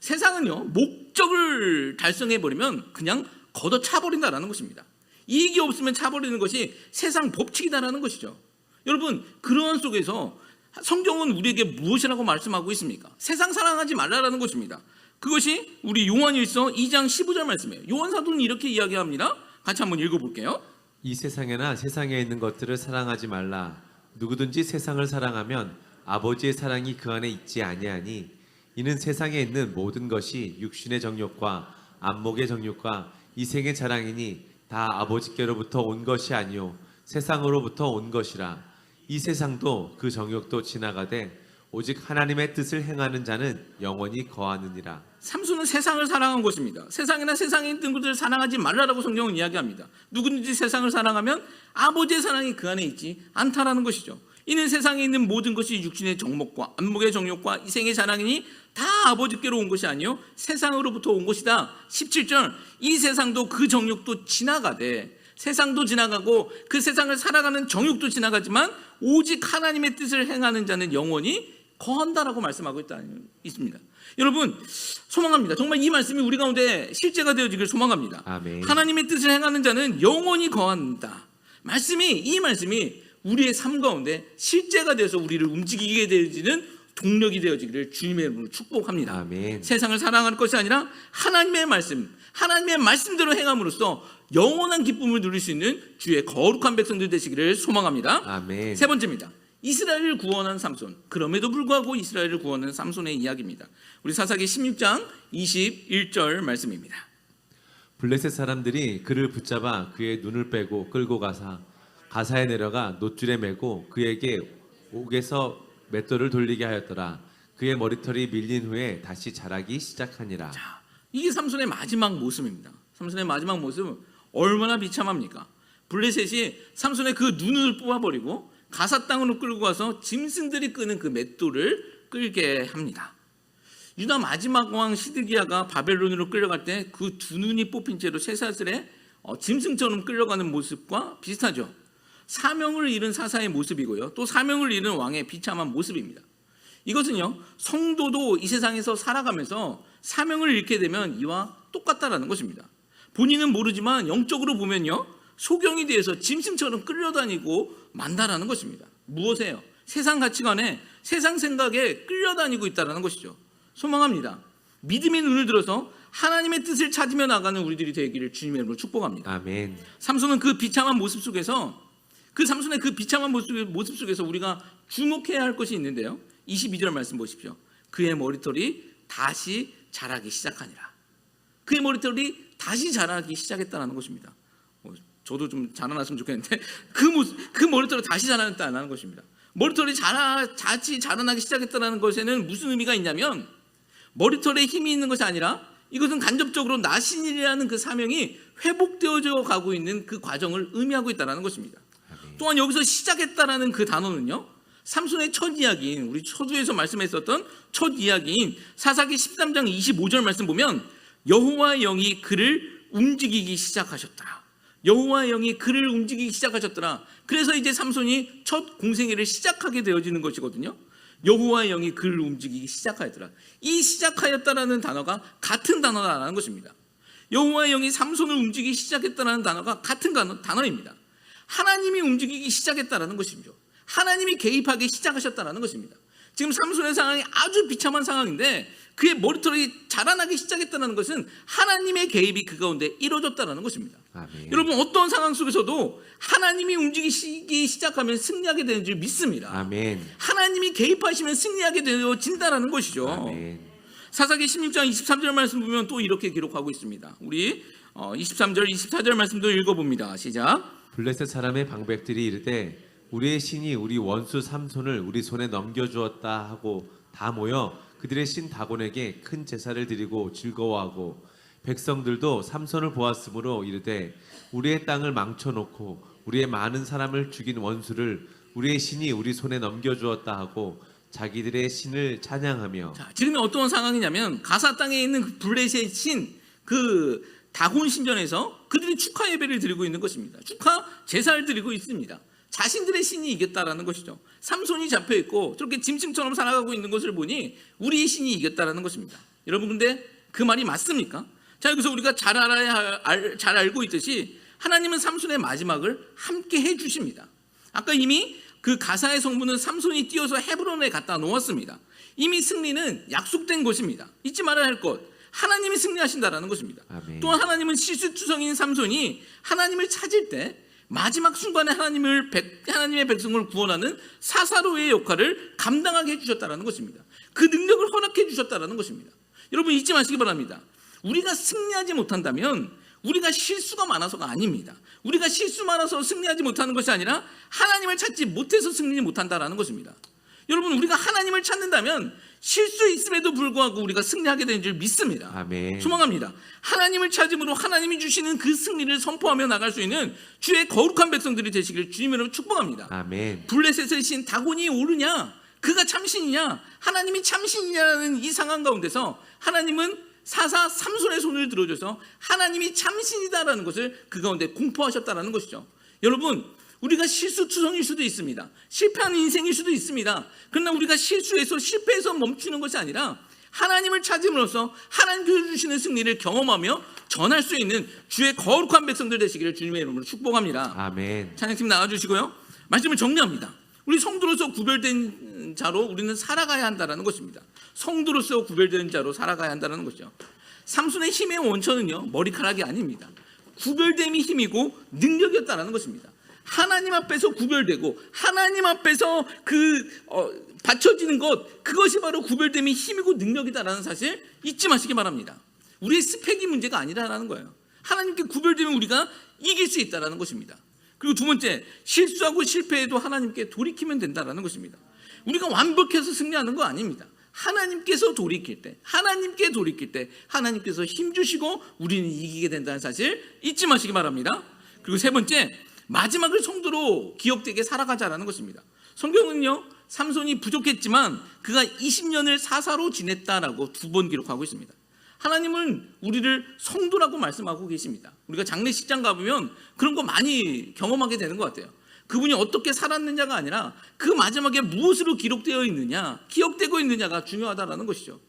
Speaker 1: 세상은요, 목적을 달성해 버리면 그냥 걷어차 버린다라는 것입니다. 이익이 없으면 차버리는 것이 세상 법칙이다라는 것이죠. 여러분, 그러한 속에서 성경은 우리에게 무엇이라고 말씀하고 있습니까? 세상 사랑하지 말라라는 것입니다. 그것이 우리 요한일서 2장 15절 말씀이에요. 요한 사도는 이렇게 이야기합니다. 같이 한번 읽어볼게요.
Speaker 2: 이 세상에나 세상에 있는 것들을 사랑하지 말라. 누구든지 세상을 사랑하면 아버지의 사랑이 그 안에 있지 아니하니 이는 세상에 있는 모든 것이 육신의 정욕과 안목의 정욕과 이생의 자랑이니 다 아버지께로부터 온 것이 아니요 세상으로부터 온 것이라. 이 세상도 그 정욕도 지나가되 오직 하나님의 뜻을 행하는 자는 영원히 거하느니라.
Speaker 1: 삼손은 세상을 사랑한 것입니다. 세상이나 세상에 있는 것들을 사랑하지 말라라고 성경은 이야기합니다. 누구든지 세상을 사랑하면 아버지의 사랑이 그 안에 있지 않다라는 것이죠. 이는 세상에 있는 모든 것이 육신의 정욕과 안목의 정욕과 이생의 자랑이니 다 아버지께로 온 것이 아니요 세상으로부터 온 것이다. 17절, 이 세상도 그 정욕도 지나가되, 세상도 지나가고 그 세상을 살아가는 정욕도 지나가지만 오직 하나님의 뜻을 행하는 자는 영원히 거한다라고 말씀하고 있습니다. 여러분, 소망합니다. 정말 이 말씀이 우리 가운데 실제가 되어지길 소망합니다.
Speaker 2: 아멘.
Speaker 1: 하나님의 뜻을 행하는 자는 영원히 거한다. 이 말씀이 우리의 삶 가운데 실제가 되어서 우리를 움직이게 되어지는 동력이 되어지기를 주님의 이름으로 축복합니다.
Speaker 2: 아멘.
Speaker 1: 세상을 사랑하는 것이 아니라 하나님의 말씀대로 행함으로써 영원한 기쁨을 누릴 수 있는 주의 거룩한 백성들 되시기를 소망합니다.
Speaker 2: 아멘.
Speaker 1: 세 번째입니다. 이스라엘을 구원한 삼손. 그럼에도 불구하고 이스라엘을 구원한 삼손의 이야기입니다. 우리 사사기 16장 21절 말씀입니다.
Speaker 2: 블레셋 사람들이 그를 붙잡아 그의 눈을 빼고 끌고 가사에 내려가 놋줄에 메고 그에게 옥에서 맷돌을 돌리게 하였더라. 그의 머리털이 밀린 후에 다시 자라기 시작하니라.
Speaker 1: 자, 이게 삼손의 마지막 모습입니다. 삼손의 마지막 모습은 얼마나 비참합니까? 블레셋이 삼손의 그 눈을 뽑아버리고 가사 땅으로 끌고 가서 짐승들이 끄는 그 맷돌을 끌게 합니다. 유다 마지막 왕 시드기야가 바벨론으로 끌려갈 때 그 두 눈이 뽑힌 채로 쇠사슬에 짐승처럼 끌려가는 모습과 비슷하죠. 사명을 잃은 사사의 모습이고요, 또 사명을 잃은 왕의 비참한 모습입니다. 이것은요, 성도도 이 세상에서 살아가면서 사명을 잃게 되면 이와 똑같다라는 것입니다. 본인은 모르지만 영적으로 보면요, 소경이 되어서 짐승처럼 끌려다니고 만다라는 것입니다. 무엇이에요? 세상 가치관에, 세상 생각에 끌려다니고 있다는 것이죠. 소망합니다. 믿음의 눈을 들어서 하나님의 뜻을 찾으며 나가는 우리들이 되기를 주님의 이름으로 축복합니다.
Speaker 2: 아멘.
Speaker 1: 삼손은 그 비참한 모습 속에서, 삼손의 그 비참한 모습 속에서 우리가 주목해야 할 것이 있는데요. 22절 말씀 보십시오. 그의 머리털이 다시 자라기 시작하니라. 그의 머리털이 다시 자라기 시작했다는 것입니다. 저도 좀 자라났으면 좋겠는데 그 머리털이 다시 자라났다는 것입니다. 머리털이 다시 자라나기 시작했다는 것에는 무슨 의미가 있냐면, 머리털에 힘이 있는 것이 아니라 이것은 간접적으로 나신이라는 그 사명이 회복되어져 가고 있는 그 과정을 의미하고 있다는 것입니다. 또한 여기서 시작했다라는 그 단어는요, 삼손의 첫 이야기인, 우리 초두에서 말씀했었던 첫 이야기인 사사기 13장 25절 말씀 보면 여호와의 영이 그를 움직이기 시작하셨더라. 여호와의 영이 그를 움직이기 시작하셨더라. 그래서 이제 삼손이 첫 공생애를 시작하게 되어지는 것이거든요. 여호와의 영이 그를 움직이기 시작하였더라. 이 시작하였다라는 단어가 같은 단어라는 것입니다. 여호와의 영이 삼손을 움직이기 시작했다라는 단어가 같은 단어입니다. 하나님이 움직이기 시작했다라는 것이죠. 하나님이 개입하기 시작하셨다라는 것입니다. 지금 삼손의 상황이 아주 비참한 상황인데 그의 머리털이 자라나기 시작했다는 것은 하나님의 개입이 그 가운데 이루어졌다는 것입니다.
Speaker 2: 아멘.
Speaker 1: 여러분, 어떤 상황 속에서도 하나님이 움직이기 시작하면 승리하게 되는 줄 믿습니다.
Speaker 2: 아멘.
Speaker 1: 하나님이 개입하시면 승리하게 되어진다는 것이죠.
Speaker 2: 아멘.
Speaker 1: 사사기 16장 23절 말씀 보면 또 이렇게 기록하고 있습니다. 우리 23절 24절 말씀도 읽어봅니다. 시작.
Speaker 2: 블레셋 사람의 방백들이 이르되 우리의 신이 우리 원수 삼손을 우리 손에 넘겨주었다 하고 다 모여 그들의 신 다곤에게 큰 제사를 드리고 즐거워하고, 백성들도 삼손을 보았으므로 이르되 우리의 땅을 망쳐놓고 우리의 많은 사람을 죽인 원수를 우리의 신이 우리 손에 넘겨주었다 하고 자기들의 신을 찬양하며.
Speaker 1: 자, 지금이 어떤 상황이냐면 가사 땅에 있는 그 블레셋의 신, 그 다곤 신전에서 그들이 축하 예배를 드리고 있는 것입니다. 축하 제사를 드리고 있습니다. 자신들의 신이 이겼다라는 것이죠. 삼손이 잡혀있고 저렇게 짐승처럼 살아가고 있는 것을 보니 우리의 신이 이겼다라는 것입니다. 여러분 근데 그 말이 맞습니까? 자, 여기서 우리가 잘 알고 있듯이 하나님은 삼손의 마지막을 함께 해주십니다. 아까 이미 그 가사의 성부는 삼손이 뛰어서 헤브론에 갖다 놓았습니다. 이미 승리는 약속된 것입니다. 잊지 말아야 할 것, 하나님이 승리하신다라는 것입니다.
Speaker 2: 아멘.
Speaker 1: 또한 하나님은 실수투성인 삼손이 하나님을 찾을 때 마지막 순간에 하나님의 백성을 구원하는 사사로의 역할을 감당하게 해주셨다는 것입니다. 그 능력을 허락해 주셨다는 것입니다. 여러분 잊지 마시기 바랍니다. 우리가 승리하지 못한다면 우리가 실수가 많아서가 아닙니다. 우리가 실수 많아서 승리하지 못하는 것이 아니라 하나님을 찾지 못해서 승리하지 못한다는 것입니다. 여러분 우리가 하나님을 찾는다면 실수 있음에도 불구하고 우리가 승리하게 되는 줄 믿습니다.
Speaker 2: 아멘.
Speaker 1: 소망합니다. 하나님을 찾음으로 하나님이 주시는 그 승리를 선포하며 나갈 수 있는 주의 거룩한 백성들이 되시기를 주님으로 축복합니다.
Speaker 2: 아멘.
Speaker 1: 블레셋의 신 다곤이 옳으냐, 그가 참신이냐, 하나님이 참신이냐는 이 상황 가운데서 하나님은 사사 삼손의 손을 들어줘서 하나님이 참신이다라는 것을 그 가운데 공포하셨다라는 것이죠. 여러분 우리가 실수투성일 수도 있습니다. 실패하는 인생일 수도 있습니다. 그러나 우리가 실패해서 멈추는 것이 아니라 하나님을 찾음으로써 하나님께서 주시는 승리를 경험하며 전할 수 있는 주의 거룩한 백성들 되시기를 주님의 이름으로 축복합니다.
Speaker 2: 아멘.
Speaker 1: 찬양팀 나와주시고요. 말씀을 정리합니다. 우리 성도로서 구별된 자로 우리는 살아가야 한다는 것입니다. 성도로서 구별된 자로 살아가야 한다는 것이죠. 삼손의 힘의 원천은요 머리카락이 아닙니다. 구별됨이 힘이고 능력이었다는 것입니다. 하나님 앞에서 구별되고 하나님 앞에서 받쳐지는 것, 그것이 바로 구별됨이 힘이고 능력이다라는 사실 잊지 마시기 바랍니다. 우리의 스펙이 문제가 아니라는 거예요. 하나님께 구별되면 우리가 이길 수 있다는 것입니다. 그리고 두 번째, 실수하고 실패해도 하나님께 돌이키면 된다는 것입니다. 우리가 완벽해서 승리하는 거 아닙니다. 하나님께서 돌이킬 때, 하나님께서 힘주시고 우리는 이기게 된다는 사실 잊지 마시기 바랍니다. 그리고 세 번째, 마지막을 성도로 기억되게 살아가자라는 것입니다. 성경은요 삼손이 부족했지만 그가 20년을 사사로 지냈다라고 2번 기록하고 있습니다. 하나님은 우리를 성도라고 말씀하고 계십니다. 우리가 장례식장 가보면 그런 거 많이 경험하게 되는 것 같아요. 그분이 어떻게 살았느냐가 아니라 그 마지막에 무엇으로 기록되어 있느냐, 기억되고 있느냐가 중요하다라는 것이죠.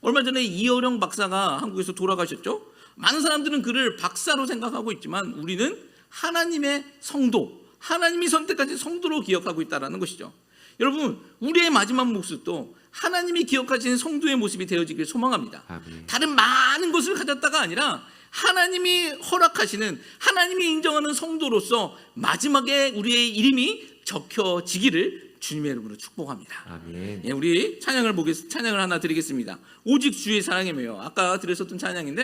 Speaker 1: 얼마 전에 이어령 박사가 한국에서 돌아가셨죠. 많은 사람들은 그를 박사로 생각하고 있지만 우리는 하나님의 성도, 하나님이 선택하신 성도로 기억하고 있다는 것이죠. 여러분 우리의 마지막 모습도 하나님이 기억하시는 성도의 모습이 되어지길 소망합니다.
Speaker 2: 아멘.
Speaker 1: 다른 많은 것을 가졌다가 아니라 하나님이 허락하시는, 하나님이 인정하는 성도로서 마지막에 우리의 이름이 적혀지기를 주님의 이름으로 축복합니다.
Speaker 2: 아멘.
Speaker 1: 예, 우리 찬양을 하나 드리겠습니다. 오직 주의 사랑이며, 아까 드렸었던 찬양인데